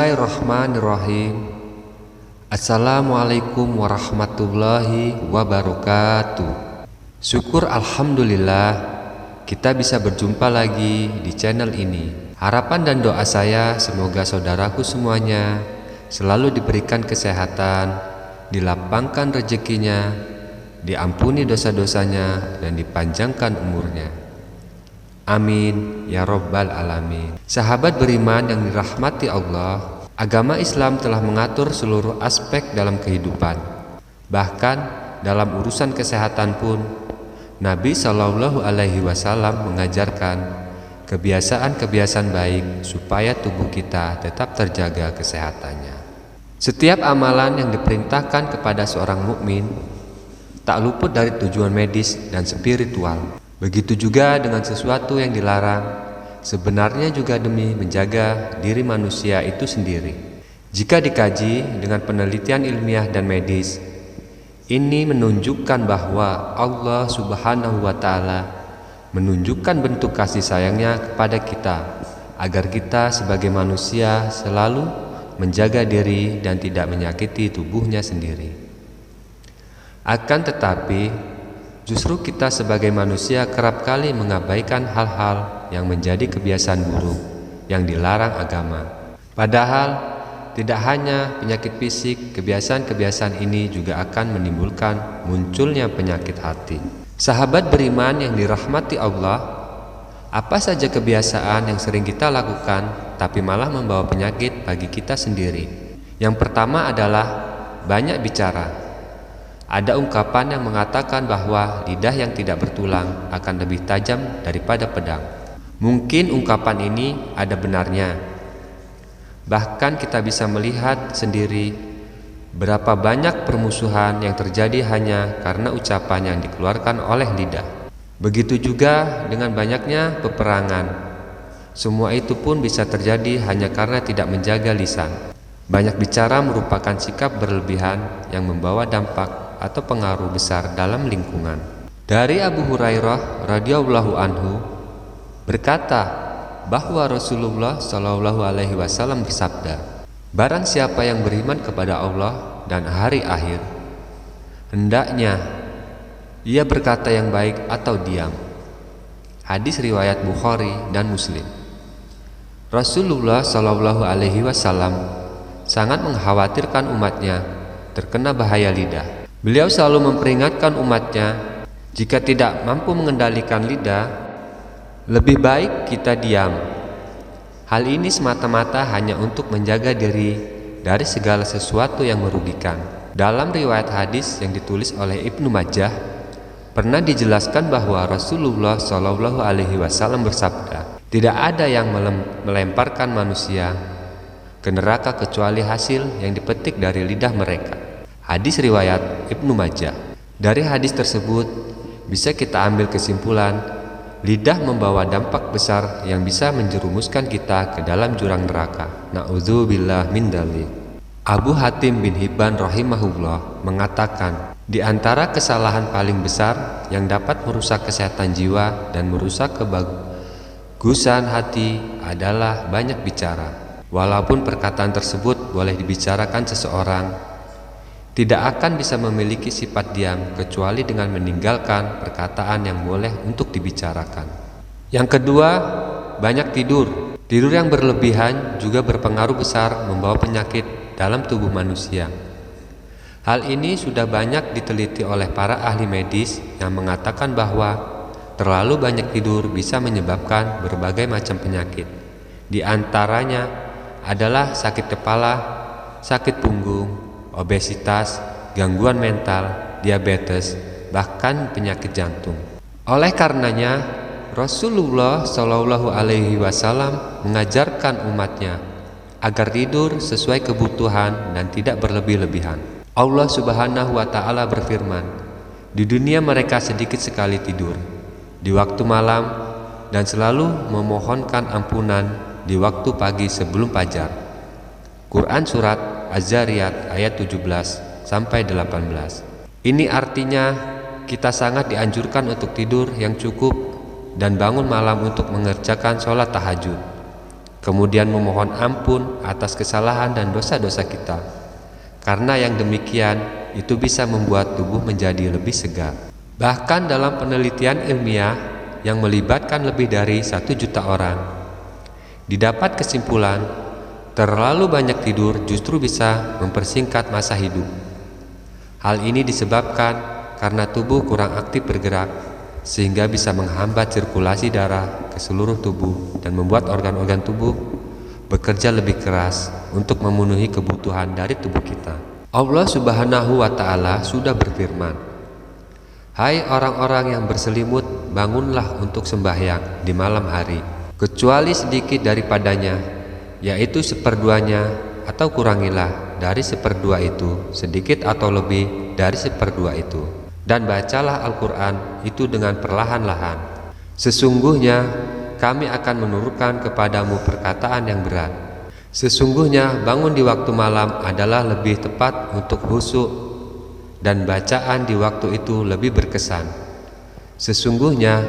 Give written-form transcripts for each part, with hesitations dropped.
Bismillahirrahmanirrahim. Assalamualaikum warahmatullahi wabarakatuh. Syukur alhamdulillah kita bisa berjumpa lagi di channel ini. Harapan dan doa saya semoga saudaraku semuanya selalu diberikan kesehatan, dilapangkan rezekinya, diampuni dosa-dosanya, dan dipanjangkan umurnya. Amin ya Rabbal Alamin. Sahabat beriman yang dirahmati Allah, agama Islam telah mengatur seluruh aspek dalam kehidupan. Bahkan dalam urusan kesehatan pun Nabi Shallallahu Alaihi Wasallam mengajarkan kebiasaan-kebiasaan baik supaya tubuh kita tetap terjaga kesehatannya. Setiap amalan yang diperintahkan kepada seorang mukmin tak luput dari tujuan medis dan spiritual. Begitu juga dengan sesuatu yang dilarang, sebenarnya juga demi menjaga diri manusia itu sendiri. Jika dikaji dengan penelitian ilmiah dan medis, ini menunjukkan bahwa Allah Subhanahu wa Ta'ala menunjukkan bentuk kasih sayangnya kepada kita, agar kita sebagai manusia selalu menjaga diri dan tidak menyakiti tubuhnya sendiri. Akan tetapi, justru kita sebagai manusia kerap kali mengabaikan hal-hal yang menjadi kebiasaan buruk yang dilarang agama. Padahal tidak hanya penyakit fisik, kebiasaan-kebiasaan ini juga akan menimbulkan munculnya penyakit hati. Sahabat beriman yang dirahmati Allah, apa saja kebiasaan yang sering kita lakukan tapi malah membawa penyakit bagi kita sendiri? Yang pertama adalah banyak bicara. Ada ungkapan yang mengatakan bahwa lidah yang tidak bertulang akan lebih tajam daripada pedang. Mungkin ungkapan ini ada benarnya. Bahkan kita bisa melihat sendiri berapa banyak permusuhan yang terjadi hanya karena ucapan yang dikeluarkan oleh lidah. Begitu juga dengan banyaknya peperangan. Semua itu pun bisa terjadi hanya karena tidak menjaga lisan. Banyak bicara merupakan sikap berlebihan yang membawa dampak atau pengaruh besar dalam lingkungan. Dari Abu Hurairah radhiyallahu anhu berkata bahwa Rasulullah Shallallahu Alaihi Wasallam bersabda, barang siapa yang beriman kepada Allah dan hari akhir, hendaknya ia berkata yang baik atau diam. Hadis riwayat Bukhari dan Muslim. Rasulullah Shallallahu Alaihi Wasallam sangat mengkhawatirkan umatnya terkena bahaya lidah. Beliau selalu memperingatkan umatnya, jika tidak mampu mengendalikan lidah, lebih baik kita diam. Hal ini semata-mata hanya untuk menjaga diri dari segala sesuatu yang merugikan. Dalam riwayat hadis yang ditulis oleh Ibnu Majah, pernah dijelaskan bahwa Rasulullah Shallallahu Alaihi Wasallam bersabda, tidak ada yang melemparkan manusia ke neraka kecuali hasil yang dipetik dari lidah mereka. Hadis riwayat Ibnu Majah. Dari hadis tersebut bisa kita ambil kesimpulan, lidah membawa dampak besar yang bisa menjerumuskan kita ke dalam jurang neraka. Na'udzubillah min dzalik. Abu Hatim bin Hibban rahimahullah mengatakan, di antara kesalahan paling besar yang dapat merusak kesehatan jiwa dan merusak kebagusan hati adalah banyak bicara. Walaupun perkataan tersebut boleh dibicarakan seseorang, tidak akan bisa memiliki sifat diam kecuali dengan meninggalkan perkataan yang boleh untuk dibicarakan. Yang kedua, banyak tidur. Tidur yang berlebihan juga berpengaruh besar membawa penyakit dalam tubuh manusia. Hal ini sudah banyak diteliti oleh para ahli medis yang mengatakan bahwa terlalu banyak tidur bisa menyebabkan berbagai macam penyakit. Di antaranya adalah sakit kepala, sakit punggung, obesitas, gangguan mental, diabetes, bahkan penyakit jantung. Oleh karenanya, Rasulullah Shallallahu Alaihi Wasallam mengajarkan umatnya agar tidur sesuai kebutuhan dan tidak berlebih-lebihan. Allah Subhanahu wa Ta'ala berfirman, di dunia mereka sedikit sekali tidur di waktu malam dan selalu memohonkan ampunan di waktu pagi sebelum fajar. Quran surat Az-Zariyat ayat 17 sampai 18. Ini artinya kita sangat dianjurkan untuk tidur yang cukup dan bangun malam untuk mengerjakan sholat tahajud. kemudian memohon ampun atas kesalahan dan dosa-dosa kita. Karena yang demikian itu bisa membuat tubuh menjadi lebih segar. Bahkan dalam penelitian ilmiah yang melibatkan lebih dari 1 juta orang, didapat kesimpulan terlalu banyak tidur justru bisa mempersingkat masa hidup. Hal ini disebabkan karena tubuh kurang aktif bergerak, sehingga bisa menghambat sirkulasi darah ke seluruh tubuh dan membuat organ-organ tubuh bekerja lebih keras untuk memenuhi kebutuhan dari tubuh kita. Allah Subhanahu wa Ta'ala sudah berfirman, "Hai orang-orang yang berselimut, bangunlah untuk sembahyang di malam hari, kecuali sedikit daripadanya, yaitu seperduanya, atau kurangilah dari seperdua itu sedikit atau lebih dari seperdua itu, dan bacalah Al-Quran itu dengan perlahan-lahan. Sesungguhnya kami akan menurunkan kepadamu perkataan yang berat. Sesungguhnya bangun di waktu malam adalah lebih tepat untuk khusyuk, dan bacaan di waktu itu lebih berkesan. Sesungguhnya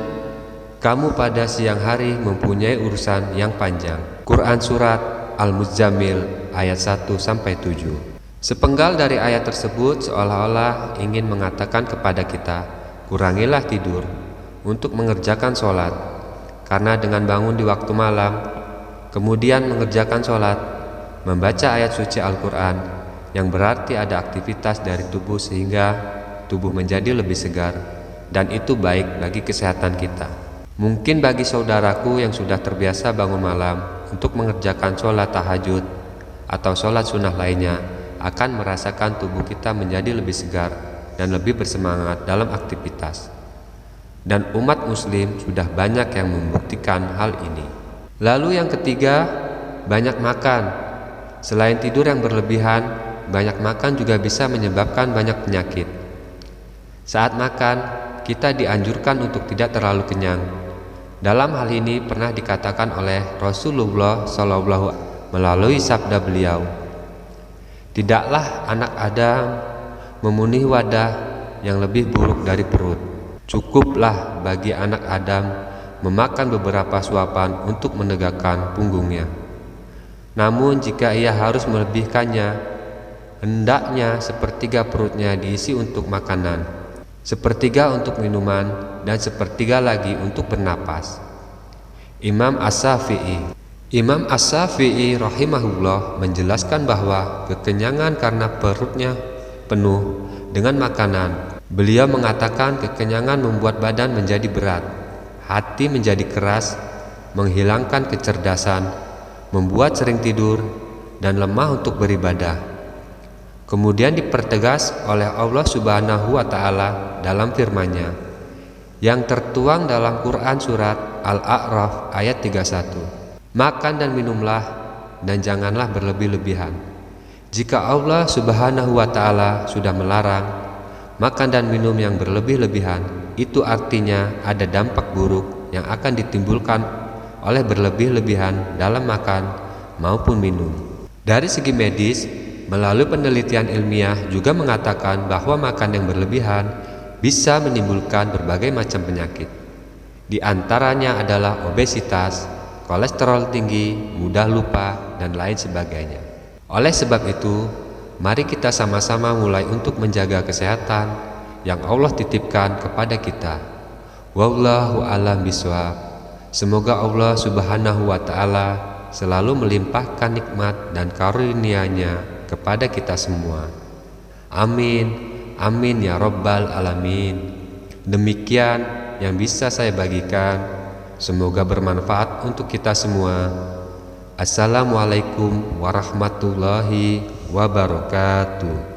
kamu pada siang hari mempunyai urusan yang panjang." Quran Surat Al-Muzammil ayat 1-7. Sepenggal dari ayat tersebut seolah-olah ingin mengatakan kepada kita, kurangilah tidur untuk mengerjakan sholat, karena dengan bangun di waktu malam, kemudian mengerjakan sholat, membaca ayat suci Al-Quran, yang berarti ada aktivitas dari tubuh sehingga tubuh menjadi lebih segar, dan itu baik bagi kesehatan kita. Mungkin bagi saudaraku yang sudah terbiasa bangun malam untuk mengerjakan sholat tahajud atau sholat sunnah lainnya, akan merasakan tubuh kita menjadi lebih segar dan lebih bersemangat dalam aktivitas. Dan umat muslim sudah banyak yang membuktikan hal ini. Lalu yang ketiga, banyak makan. Selain tidur yang berlebihan, banyak makan juga bisa menyebabkan banyak penyakit. Saat makan, kita dianjurkan untuk tidak terlalu kenyang. Dalam hal ini pernah dikatakan oleh Rasulullah SAW melalui sabda beliau, "Tidaklah anak Adam memenuhi wadah yang lebih buruk dari perut. Cukuplah bagi anak Adam memakan beberapa suapan untuk menegakkan punggungnya. Namun jika ia harus melebihkannya, hendaknya sepertiga perutnya diisi untuk makanan, sepertiga untuk minuman, dan sepertiga lagi untuk bernapas." Imam As-Syafi'i rahimahullah menjelaskan bahwa kekenyangan karena perutnya penuh dengan makanan. Beliau mengatakan kekenyangan membuat badan menjadi berat, hati menjadi keras, menghilangkan kecerdasan, membuat sering tidur, dan lemah untuk beribadah. Kemudian dipertegas oleh Allah Subhanahu wa Ta'ala dalam firman-Nya yang tertuang dalam Quran Surat Al-A'raf ayat 31. "Makan dan minumlah, dan janganlah berlebih-lebihan." Jika Allah Subhanahu wa Ta'ala sudah melarang makan dan minum yang berlebih-lebihan, itu artinya ada dampak buruk yang akan ditimbulkan oleh berlebih-lebihan dalam makan maupun minum. Dari segi medis, melalui penelitian ilmiah juga mengatakan bahwa makan yang berlebihan bisa menimbulkan berbagai macam penyakit. Di antaranya adalah obesitas, kolesterol tinggi, mudah lupa, dan lain sebagainya. Oleh sebab itu, mari kita sama-sama mulai untuk menjaga kesehatan yang Allah titipkan kepada kita. Wallahu a'lam bishawab. Semoga Allah Subhanahu wa Ta'ala selalu melimpahkan nikmat dan karunia-Nya kepada kita semua. Amin. Amin ya Rabbal Alamin. Demikian yang bisa saya bagikan. Semoga bermanfaat untuk kita semua. Assalamualaikum warahmatullahi wabarakatuh.